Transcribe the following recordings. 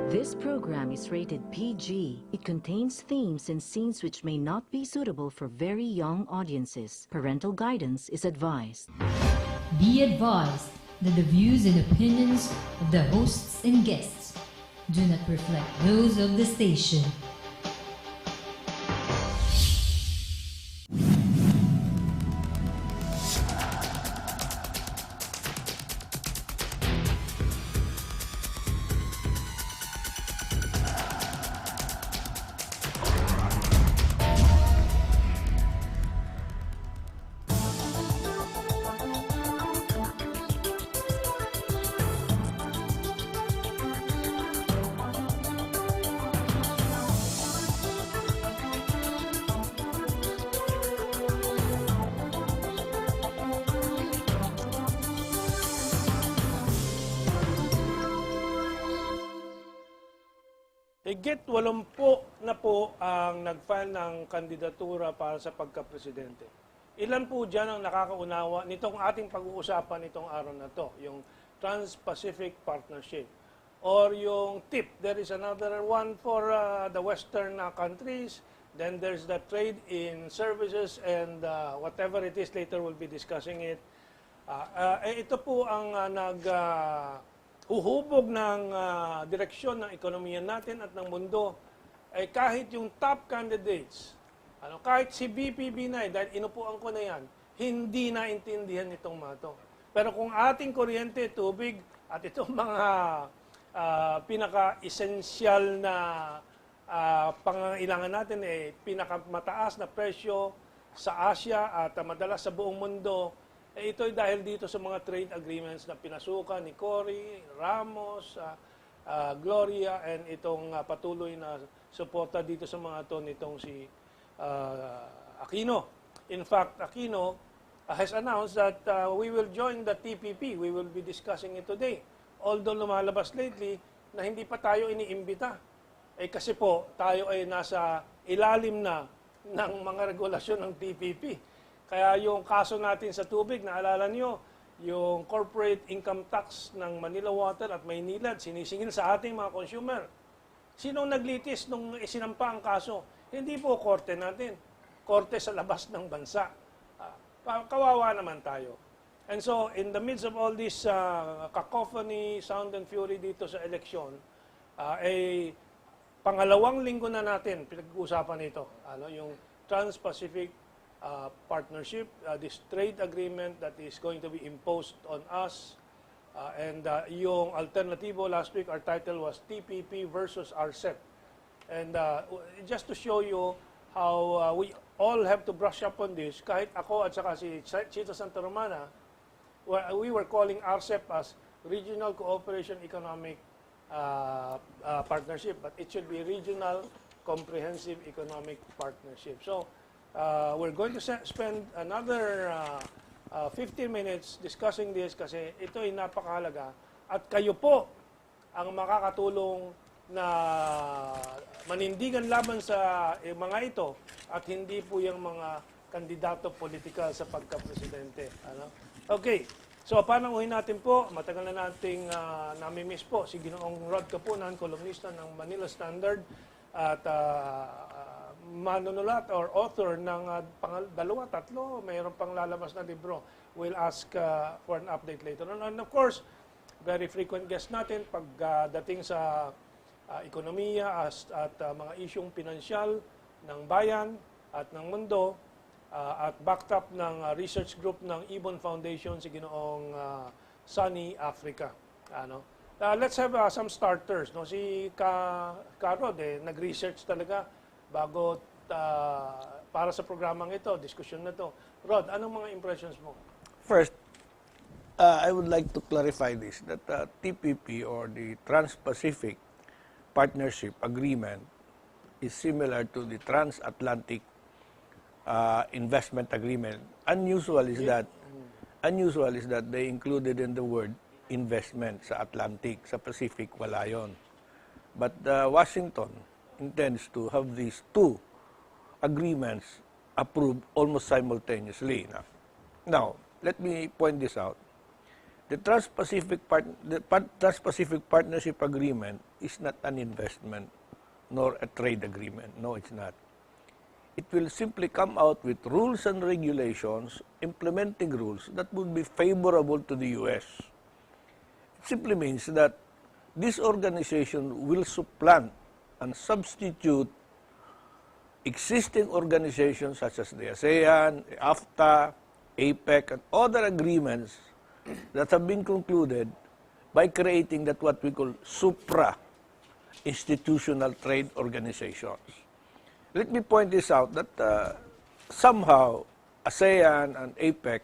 This program is rated PG. It contains themes and scenes which may not be suitable for very young audiences. Parental guidance is advised. Be advised that the views and opinions of the hosts and guests do not reflect those of the station. Higit 80 na po ang nag-file ng kandidatura para sa pagka-presidente. Ilan po dyan ang nakakaunawa nitong ating pag-uusapan itong araw na to, yung TransPacific Partnership. Or yung TIP, there is another one for the Western countries. Then there's the trade in services and whatever it is, later we'll be discussing it. Ito po ang huhubog ng direksyon ng ekonomiya natin at ng mundo, ay kahit yung top candidates, kahit si BPB9, dahil inupuan ko na yan, hindi naintindihan itong mga to. Pero kung ating kuryente, tubig, at itong mga pinaka-essential na pangangailangan natin, pinakamataas na presyo sa Asia at madalas sa buong mundo, ito'y dahil dito sa mga trade agreements na pinasukan ni Cory, Ramos, Gloria, and itong patuloy na suporta dito sa mga ito nitong si Aquino. In fact, Aquino has announced that we will join the TPP. We will be discussing it today. Although lumalabas lately na hindi pa tayo iniimbita. Kasi po, tayo ay nasa ilalim na ng mga regulasyon ng TPP. Kaya yung kaso natin sa tubig, naalala nyo, yung corporate income tax ng Manila Water at Maynilad, sinisingil sa ating mga consumer. Sinong naglitis nung isinampa ang kaso? Hindi po korte natin. Korte sa labas ng bansa. Kawawa naman tayo. And so, in the midst of all this cacophony, sound and fury dito sa eleksyon, pangalawang linggo na natin pinag-uusapan ito. Yung Trans-Pacific Partnership, this trade agreement that is going to be imposed on us. And yung alternatibo last week, our title was TPP versus RCEP. And just to show you how we all have to brush up on this, kahit ako at saka si Chito Santa Romana, we were calling RCEP as Regional Cooperation Economic Partnership, but it should be Regional Comprehensive Economic Partnership. So, we're going to spend another 15 minutes discussing this kasi ito ay napakahalaga at kayo po ang makakatulong na manindigan laban sa mga ito at hindi po yung mga kandidato politikal sa pagka-presidente. Okay, so pananguhin natin po, matagal na nating namimiss po si Ginoong Rod Capunan, kolumnista ng Manila Standard at manunulat or author ng dalawa, tatlo, mayroon pang lalabas na libro. We'll ask for an update later on. And of course, very frequent guest natin pagdating sa ekonomiya at mga isyong pinansyal ng bayan at ng mundo at backed up ng research group ng Ibon Foundation, si Ginoong Sunny Africa. Let's have some starters. No? Si Karod, nag-research talaga bago para sa programang ito, diskusyon na to. Rod, anong mga impressions mo? First, I would like to clarify this, that TPP or the Trans-Pacific Partnership Agreement is similar to the Transatlantic Investment Agreement. Unusual is that they included in the word investment sa Atlantic, sa Pacific, wala yun. But Washington intends to have these two agreements approved almost simultaneously. Now, let me point this out. The Trans-Pacific Partnership Agreement is not an investment nor a trade agreement. No, it's not. It will simply come out with rules and regulations, implementing rules that would be favorable to the U.S. It simply means that this organization will supplant and substitute existing organizations such as the ASEAN, AFTA, APEC, and other agreements that have been concluded by creating that what we call supra-institutional trade organizations. Let me point this out that somehow ASEAN and APEC,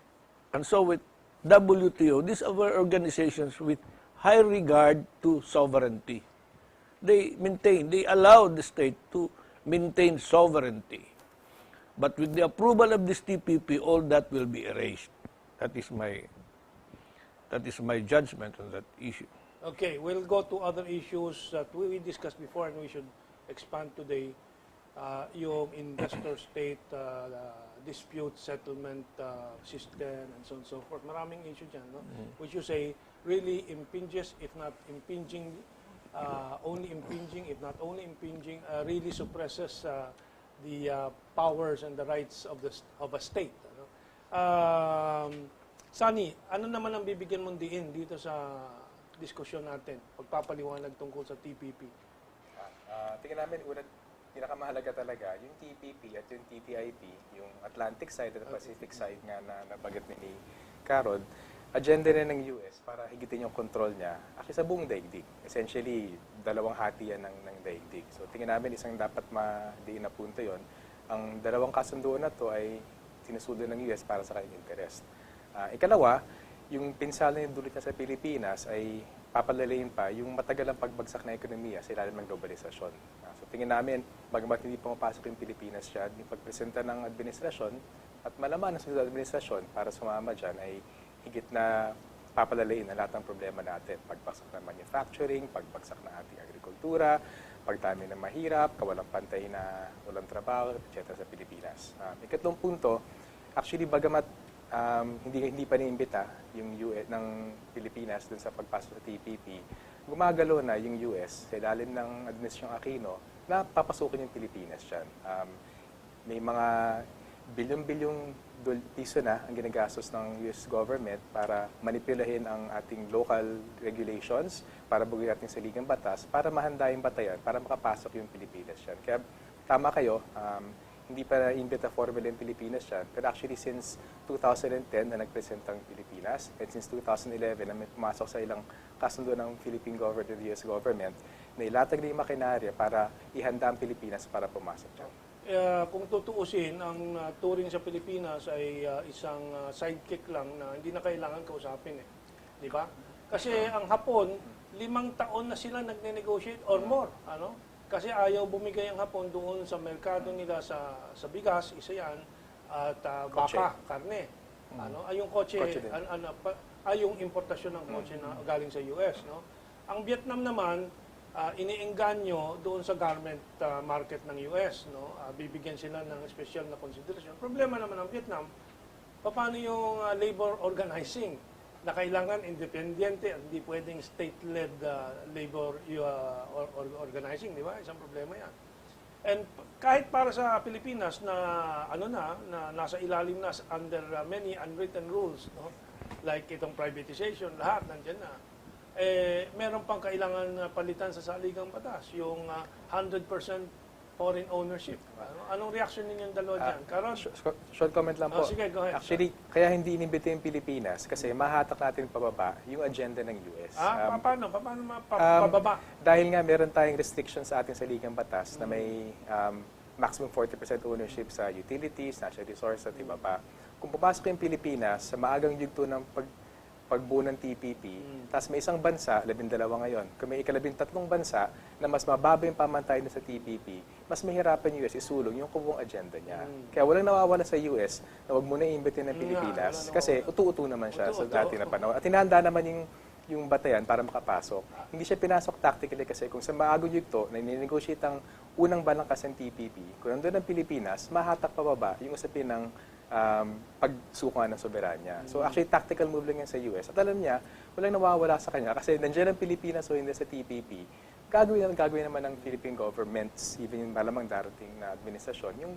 and so with WTO, these are organizations with high regard to sovereignty. They allow the state to maintain sovereignty. But with the approval of this TPP, all that will be erased. That is my judgment on that issue. Okay, we'll go to other issues that we discussed before and we should expand today. Yung investor-state dispute settlement system and so on and so forth. Maraming issue dyan, no? Which you say really impinges, if not impinging, only impinging, if not only impinging, really suppresses the powers and the rights of a state. Ano? Sunny, ano naman ang bibigyan mong diin dito sa diskusyon natin, pagpapaliwanag tungkol sa TPP? Tingnan namin, pinakamahalaga talaga, yung TPP at yung TTIP, yung Atlantic side at the Pacific side nga na nabanggit ni Carod, agenda na ng US para higitin yung control niya actually sa buong daigdig. Essentially, dalawang hati yan ng daigdig. So tingin namin isang dapat madiin na punto yon. Ang dalawang kasunduan na to ay sinusunod ng US para sa kanyang interest. Ikalawa, yung pinsala ng dulot niya sa Pilipinas ay papalalayin pa yung matagalang pagbagsak na ekonomiya sa ilalim ng globalisasyon. So tingin namin, bagamat hindi pumapasok yung Pilipinas dyan, yung pagpresenta ng administrasyon at malaman ng sunod administrasyon para sumama dyan ay higit na papalalayin ang lahat ng problema natin. Pagbagsak ng manufacturing, pagbagsak ng ating agrikultura, pagdami ng mahirap, kawalang pantay na walang trabaho, etc. sa Pilipinas. Ikatlong punto, actually bagamat hindi pa niimbita yung US ng Pilipinas dun sa pagpasok sa TPP, gumagalo na yung US sa ilalim ng Administrasyong Aquino na papasukin yung Pilipinas dyan. May mga bilyon-bilyong piso na ang ginagastos ng US government para manipulahin ang ating local regulations, para buguin ating saligang batas, para mahanda yung batayan, para makapasok yung Pilipinas dyan. Kaya tama kayo, hindi pa na-imbita formal yung Pilipinas dyan. Pero actually, since 2010 na nagpresenta ang Pilipinas, and since 2011 na may pumasok sa ilang kasundo ng Philippine government and the US government, na ilatag na yung makinarya para ihanda ang Pilipinas para pumasok dyan. Kung tutuusin, ang touring sa Pilipinas ay isang sidekick lang na hindi na kailangan kausapin. Di ba? Kasi ang Hapon, 5 taon na sila nagne-negotiate or more. Ano? Kasi ayaw bumigay ang Hapon doon sa merkado nila sa bigas, isa yan, at baka, karne. Ano? Ay yung kotse ay yung importasyon ng kotse na galing sa US. No? Ang Vietnam naman, iniengganyo doon sa garment market ng US. No? Bibigyan sila ng special na consideration. Problema naman ng Vietnam, paano yung labor organizing? Na kailangan independiente at hindi pwedeng state-led labor organizing, di ba? Isang problema yan. And kahit para sa Pilipinas na nasa ilalim na under many unwritten rules, no? Like itong privatization, lahat nandiyan na. Meron pang kailangan palitan sa saligang batas, yung 100% foreign ownership. Anong reaction ninyong dalawa dyan? Karon? Short comment lang po. Sige, go ahead. Actually, kaya hindi inimbita yung Pilipinas kasi mahatak natin pababa yung agenda ng US. Paano mapababa? Dahil nga meron tayong restrictions sa ating saligang batas na may maximum 40% ownership sa utilities, natural resources at iba pa. Kung papasok yung Pilipinas sa maagang yugto ng pagbuo ng TPP, tapos may isang bansa, 12 ngayon, kung may ika-13 bansa na mas mababa yung pamantayan na sa TPP, mas mahirapan yung US isulong yung kubong agenda niya. Kaya walang nawawala sa US na wag muna i-imbitin ng Pilipinas kasi utu-utu naman siya sa dati na panahon. At tinahanda naman yung batayan para makapasok. Hindi siya pinasok tactically kasi kung sa maagong yugto na ninegotiate ang unang balangkas ng TPP, kung nandun ang Pilipinas, mahatak pababa yung usapin ng pagsukuan ng soberanya. So actually, tactical move lang yan sa US. At alam niya, walang nawawala sa kanya kasi nandiyan ang Pilipinas o hindi sa TPP. Gagawin naman ng Philippine governments, even yung malamang darating na administrasyon, yung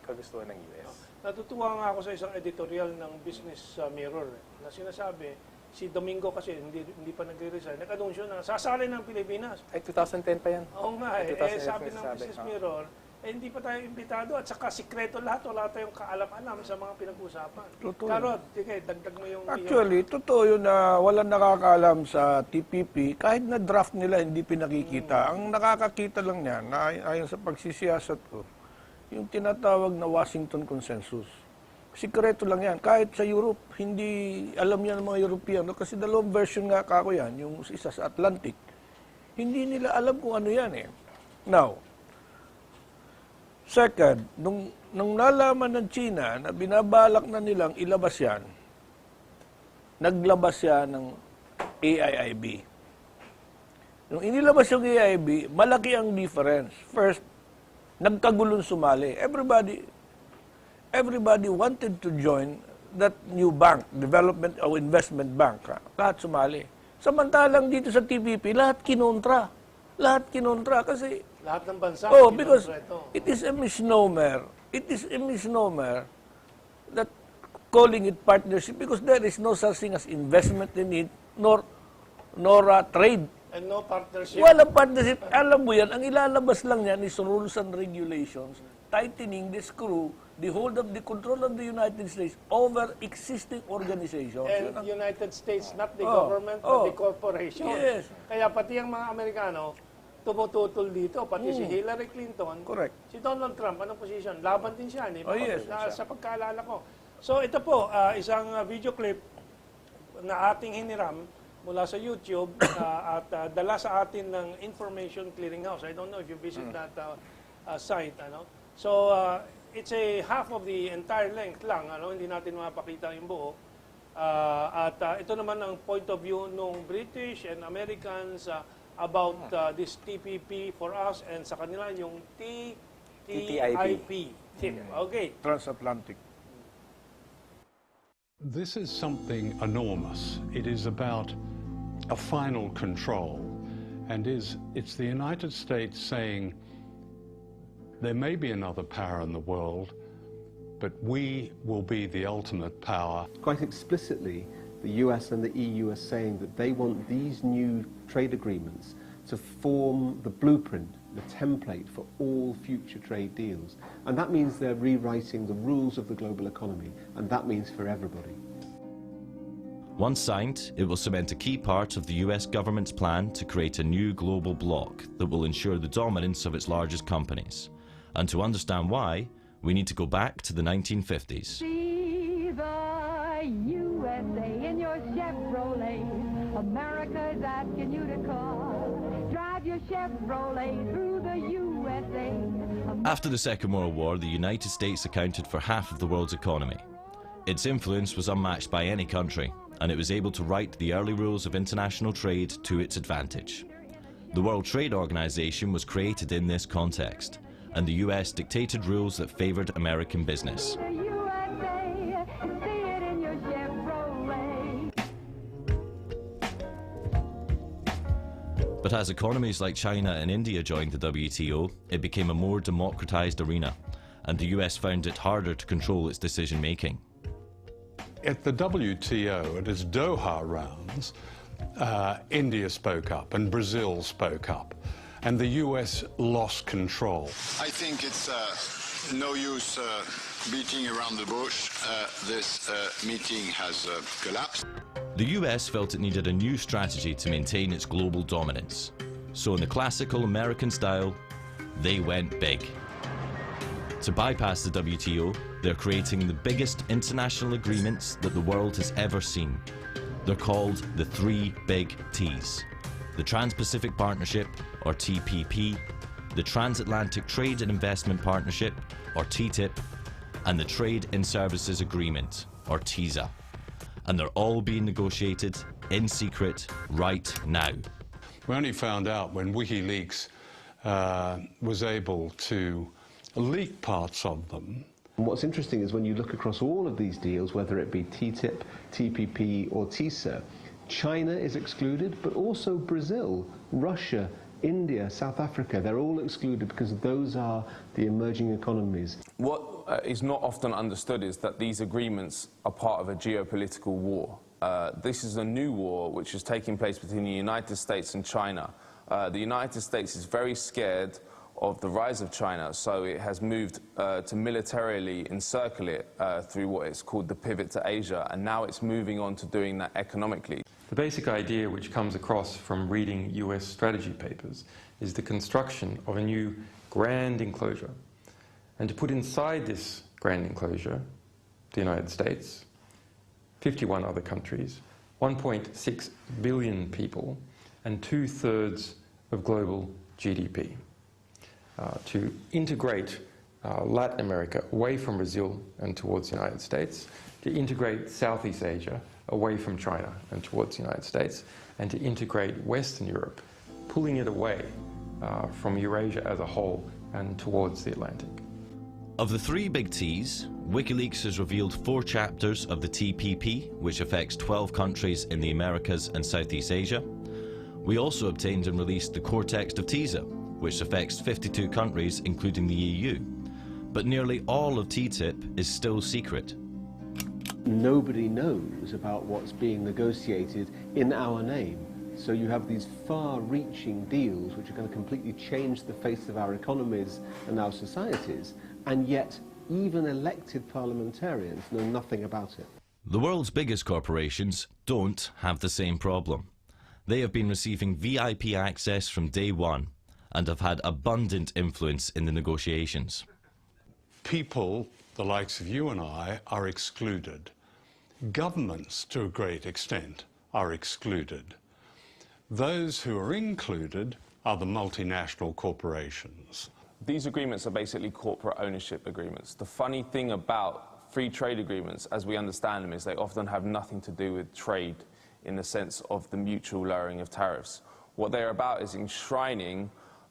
kagustuhan ng US. Natutuwa nga ako sa isang editorial ng Business Mirror na sinasabi, si Domingo kasi hindi pa nagre-resign, nag-anunsyo na sasali ng Pilipinas. Ay, 2010 pa yan. Oo nga eh. 2010 Sabi ng Business Mirror, hindi pa tayo imbitado at saka sikreto lahat, wala tayong kaalam-alam sa mga pinag-usapan. Totoo. Karod, sige, dagdag mo yung... Actually, totoo yun na walang nakakaalam sa TPP. Kahit na draft nila, hindi pinakikita. Ang nakakakita lang niyan, na ayon sa pagsisiyasat ko, yung tinatawag na Washington Consensus. Sikreto lang yan. Kahit sa Europe, hindi alam yan ng mga European. Kasi dalawang version nga kako yan, yung isa sa Atlantic. Hindi nila alam kung ano yan eh. Now, second, nung nalaman ng China na binabalak na nilang ilabas yan, naglabas siya ng AIIB. Nung inilabas yung AIIB, malaki ang difference. First, nagkagulong sumali. Everybody wanted to join that new bank, development or investment bank. Lahat sumali. Samantalang dito sa TPP, lahat kinontra. Lahat kinontra kasi... Lahat ng bansa. Because it is a misnomer. It is a misnomer that calling it partnership because there is no such thing as investment in it, nor trade. And no partnership. Walang partnership. Alam mo yan, ang ilalabas lang yan is rules and regulations, tightening the screw, the hold of the control of the United States over existing organizations. And United States, not the government, but the corporation. Yes. Kaya pati ang mga Amerikano, tumututol dito, pati si Hillary Clinton, Correct. si Donald Trump, anong position? Laban din siya, di ba? Yes. Sa pagkaalala ko. So ito po, isang video clip na ating hiniram mula sa YouTube at dala sa atin ng Information Clearinghouse. I don't know if you visit that site. So it's a half of the entire length lang. Hindi natin mapakita yung buo. Ito naman ang point of view ng British and Americans about this TPP for us and sa kanila yung TTIP. Okay. Transatlantic. This is something enormous. It is about a final control, and it's the United States saying there may be another power in the world, but we will be the ultimate power. Quite explicitly, the US and the EU are saying that they want these new trade agreements to form the blueprint, the template for all future trade deals. And that means they're rewriting the rules of the global economy, and that means for everybody. Once signed, it will cement a key part of the US government's plan to create a new global bloc that will ensure the dominance of its largest companies. And to understand why, we need to go back to the 1950s. See the USA in your Chevrolet. America is asking you to call. Drive your Chevrolet through the USA. After the Second World War, the United States accounted for half of the world's economy. Its influence was unmatched by any country, and it was able to write the early rules of international trade to its advantage. The World Trade Organization was created in this context, and the US dictated rules that favored American business. The USA, see it in your Chevrolet. But as economies like China and India joined the WTO, it became a more democratized arena, and the US found it harder to control its decision-making. At the WTO, at its Doha rounds, India spoke up and Brazil spoke up, and the US lost control. I think it's no use beating around the bush. This meeting has collapsed. The US felt it needed a new strategy to maintain its global dominance. So in the classical American style, they went big. To bypass the WTO, they're creating the biggest international agreements that the world has ever seen. They're called the three big T's: the Trans-Pacific Partnership, or TPP, the Transatlantic Trade and Investment Partnership, or TTIP, and the Trade in Services Agreement, or TISA. And they're all being negotiated in secret right now. We only found out when WikiLeaks was able to leak parts of them And what's interesting is when you look across all of these deals, whether it be TTIP, TPP or TISA, China is excluded, but also Brazil, Russia, India, South Africa, they're all excluded because those are the emerging economies. What is not often understood is that these agreements are part of a geopolitical war. This is a new war which is taking place between the United States and China. The United States is very scared of the rise of China, so it has moved to militarily encircle it through what is called the pivot to Asia, and now it's moving on to doing that economically. The basic idea which comes across from reading US strategy papers is the construction of a new grand enclosure. And to put inside this grand enclosure, the United States, 51 other countries, 1.6 billion people, and 2/3 of global GDP. To integrate Latin America away from Brazil and towards the United States, to integrate Southeast Asia away from China and towards the United States, and to integrate Western Europe, pulling it away from Eurasia as a whole and towards the Atlantic. Of the 3 big T's, WikiLeaks has revealed 4 chapters of the TPP, which affects 12 countries in the Americas and Southeast Asia. We also obtained and released the core text of TISA, which affects 52 countries, including the EU. But nearly all of TTIP is still secret. Nobody knows about what's being negotiated in our name. So you have these far-reaching deals which are going to completely change the face of our economies and our societies, and yet even elected parliamentarians know nothing about it. The world's biggest corporations don't have the same problem. They have been receiving VIP access from day one and have had abundant influence in the negotiations. People, the likes of you and I, are excluded. Governments, to a great extent, are excluded. Those who are included are the multinational corporations. These agreements are basically corporate ownership agreements. The funny thing about free trade agreements, as we understand them, is they often have nothing to do with trade in the sense of the mutual lowering of tariffs. What they're about is enshrining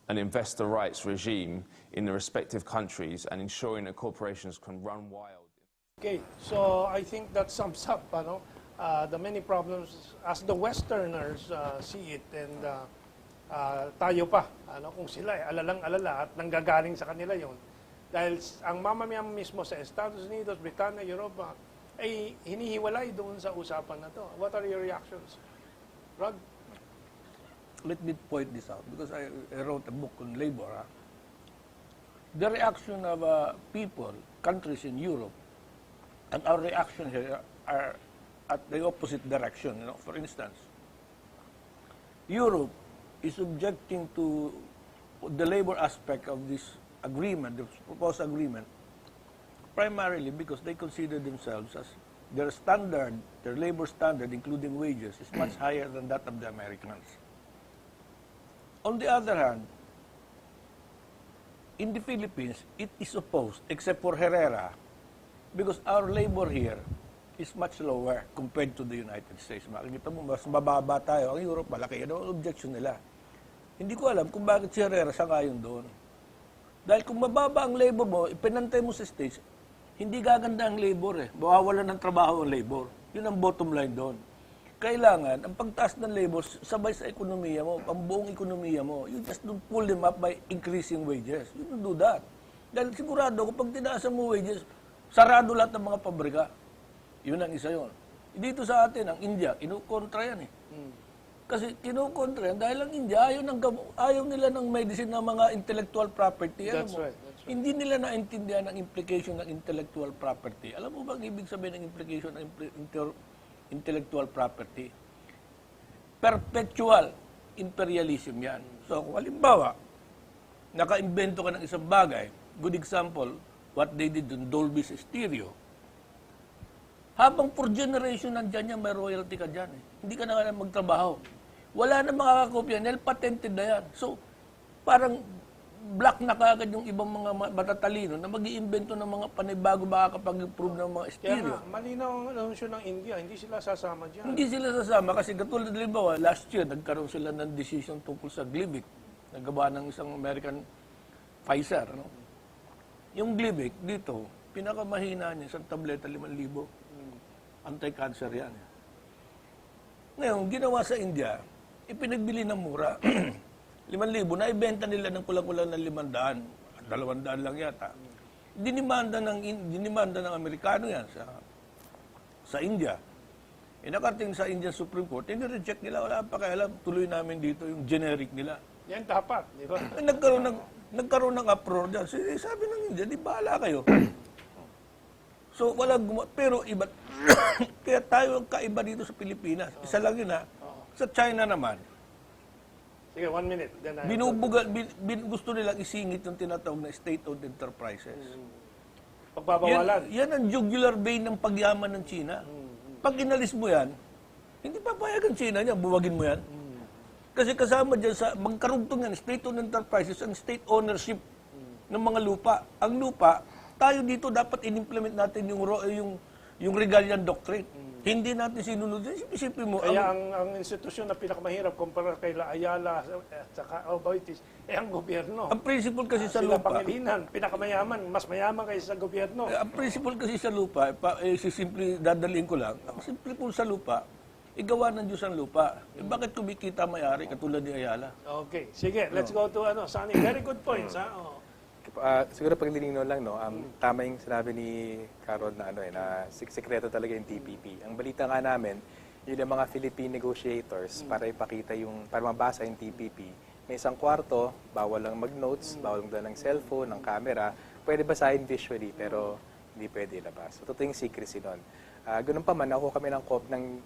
an investor rights regime in the respective countries and ensuring that corporations can run wild. Okay, so I think that sums up the many problems as the Westerners see it, and tayo pa, kung sila ay alalang-alala at nanggagaling sa kanila yon. Dahil ang mamamayan mismo sa Estados Unidos, Britannia, Europa, ay hinihiwalay doon sa usapan na to. What are your reactions? Rod? Let me point this out, because I wrote a book on labor. The reaction of people, countries in Europe, and our reaction here are at the opposite direction. For instance, Europe is objecting to the labor aspect of this agreement, the proposed agreement, primarily because they consider themselves as their standard, their labor standard, including wages, is much higher than that of the Americans. On the other hand, in the Philippines, it is opposed, except for Herrera, because our labor here is much lower compared to the United States. Makikita mo, mas mababa tayo. Ang Europe, malaki. Ano ang objection nila? Hindi ko alam kung bakit si Herrera sangayon doon. Dahil kung mababa ang labor mo, ipinantay mo sa States, hindi gaganda ang labor eh. Mawawalan ng trabaho ang labor. Yun ang bottom line doon. Kailangan, ang pagtaas ng labor, sabay sa ekonomiya mo, ang buong ekonomiya mo. You just don't pull them up by increasing wages. You don't do that. Dahil sigurado, kung pag tinaasan mo wages, sarado lahat ng mga pabrika. Yun ang isa yun. Dito sa atin, ang India, kinukontra yan eh. Kasi kinukontra yan dahil ang India, ayaw nila ng medicine ng mga intellectual property. That's right. Hindi nila naintindihan ang implication ng intellectual property. Alam mo ba ang ibig sabihin ng implication ng intellectual property? Perpetual imperialism yan. So, kung halimbawa, naka-invento ka ng isang bagay, good example, what they did on Dolby's stereo, habang for generation nandyan yan, may royalty ka dyan eh. Hindi ka na magtrabaho. Wala na makakakopya, dahil patented na yan. So, parang black na kagad yung ibang mga matatalino na mag-iimbento ng mga panibago makakapag-improve ng mga stereo. Kaya nga, malinaw ang anunsyo ng India, hindi sila sasama dyan. Hindi sila sasama kasi katulad halimbawa, last year, nagkaroon sila ng decision tungkol sa Gleevec. Nagawa ng isang American Pfizer. Yung Gleevec dito, Pinakamahina niya, isang tableta, 5,000. Anti-cancer yan. Ngayon, ginawa sa India, ipinagbili ng mura. 5,000, naibenta nila ng kulang-kulang ng 500. 200 lang yata. Dinimanda ng Amerikano yan sa India. Nakarating sa Indian Supreme Court, reject nila, wala pa kailan, tuloy namin dito yung generic nila. Yan dapat, di ba? Nagkaroon ng uproar dyan. Sabi ng India, di bahala kayo. So, pero iba, kaya tayo ang kaiba dito sa Pilipinas. Isa lang yun, ha. Sa China naman, sige, 1 minute. gusto nilang isingit yung tinatawag na state-owned enterprises. Pagbabawalan. Yan ang jugular vein ng pagyaman ng China. Pag inalis mo yan, hindi papayag ang China niya, buwagin mo yan. Kasi kasama dyan magkarugtong yan, state-owned enterprises, ang state ownership ng mga lupa. Ang lupa, tayo dito dapat in-implement natin yung Regalian Doctrine. Hindi natin sinunod. Isipin mo. Kaya ang institusyon na pinakamahirap kumpara kay La Ayala at saka Oboitis, ang gobyerno. Ang principle kasi sa Sila lupa. Pangilinan, pinakamayaman, mas mayaman kaysa sa gobyerno. Ang principle kasi sa lupa, simple dadalhin ko lang, ang simple po sa lupa, igawa ng Diyos ang lupa. Bakit kumikita may-ari katulad ni Ayala? Okay, sige, let's go to Sunny. Very good points, ha? Siguro paglilinaw lang, no, tama yung sinabi ni Carol na, na sikreto talaga yung TPP. Ang balita nga namin, yun ang mga Philippine negotiators para ipakita para mabasa yung TPP. May isang kwarto, bawal lang mag-notes, bawal lang ng cellphone, ng camera. Pwede basahin visually, pero hindi pwede ilabas. So, totoo yung secrecy nun. Ganun pa man, nakuha kami ng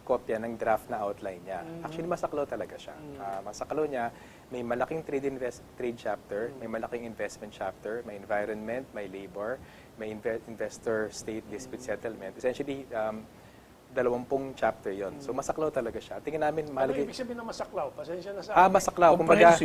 kopya ng draft na outline niya. Actually, masaklaw talaga siya. Masaklaw niya, may malaking trade chapter, may malaking investment chapter, may environment, may labor, may investor-state dispute settlement. Essentially, 20 chapter yon. So, masaklaw talaga siya. Tingin namin, Ano ibig sabihin na masaklaw? Pasensya na sa masaklaw. Kumbaga,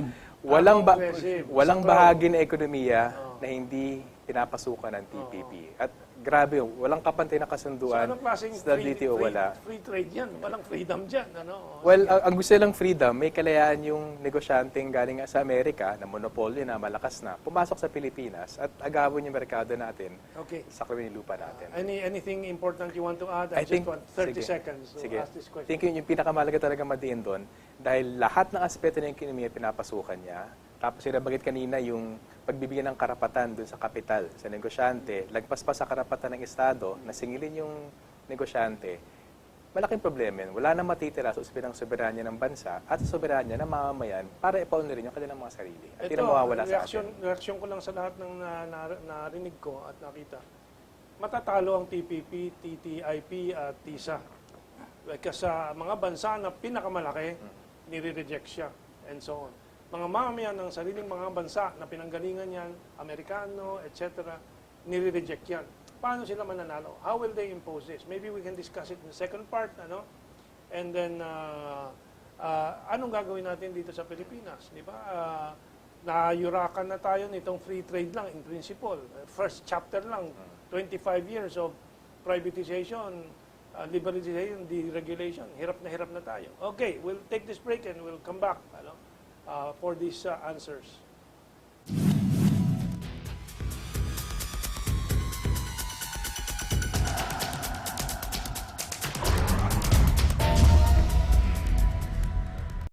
walang bahagi ng ekonomiya na hindi pinapasukan ng TPP. At grabe, walang kapantay na kasunduan. So, anong klaseng sa WTO, wala. Free trade yan? Walang freedom dyan, ano? Well, ang gusto nilang freedom, may kalayaan yung negosyanteng galing sa Amerika, na monopolyo na, malakas na, pumasok sa Pilipinas at agawin yung merkado natin sa kami lupa natin. Anything important you want to add? I think, just want 30 seconds to ask this question. I think yung pinakamahalaga talaga madiin doon, dahil lahat ng aspeto ng ekonomiya pinapasukan niya, tapos sinabanggit kanina yung pagbibigyan ng karapatan doon sa kapital, sa negosyante, lagpas pa sa karapatan ng Estado na singilin yung negosyante, malaking problema yun. Wala na matitira sa usapin ng soberanya ng bansa at sa soberanya ng mamamayan para ipaunlarin yung kanilang mga sarili. At yun ang mawawala sa atin. Reaksyon ko lang sa lahat ng narinig ko at nakita. Matatalo ang TPP, TTIP at TISA. Kasi sa mga bansa na pinakamalaki, nire-reject siya and so on. Mga mamamayan ng sariling mga bansa na pinanggalingan yan, Amerikano, etc., nire-reject yan. Paano sila mananalo? How will they impose this? Maybe we can discuss it in the second part, ano? And then, anong gagawin natin dito sa Pilipinas? Di ba? Nayurakan na tayo nitong free trade lang in principle. First chapter lang, 25 years of privatization, liberalization, deregulation. Hirap na tayo. Okay, we'll take this break and we'll come back for these answers.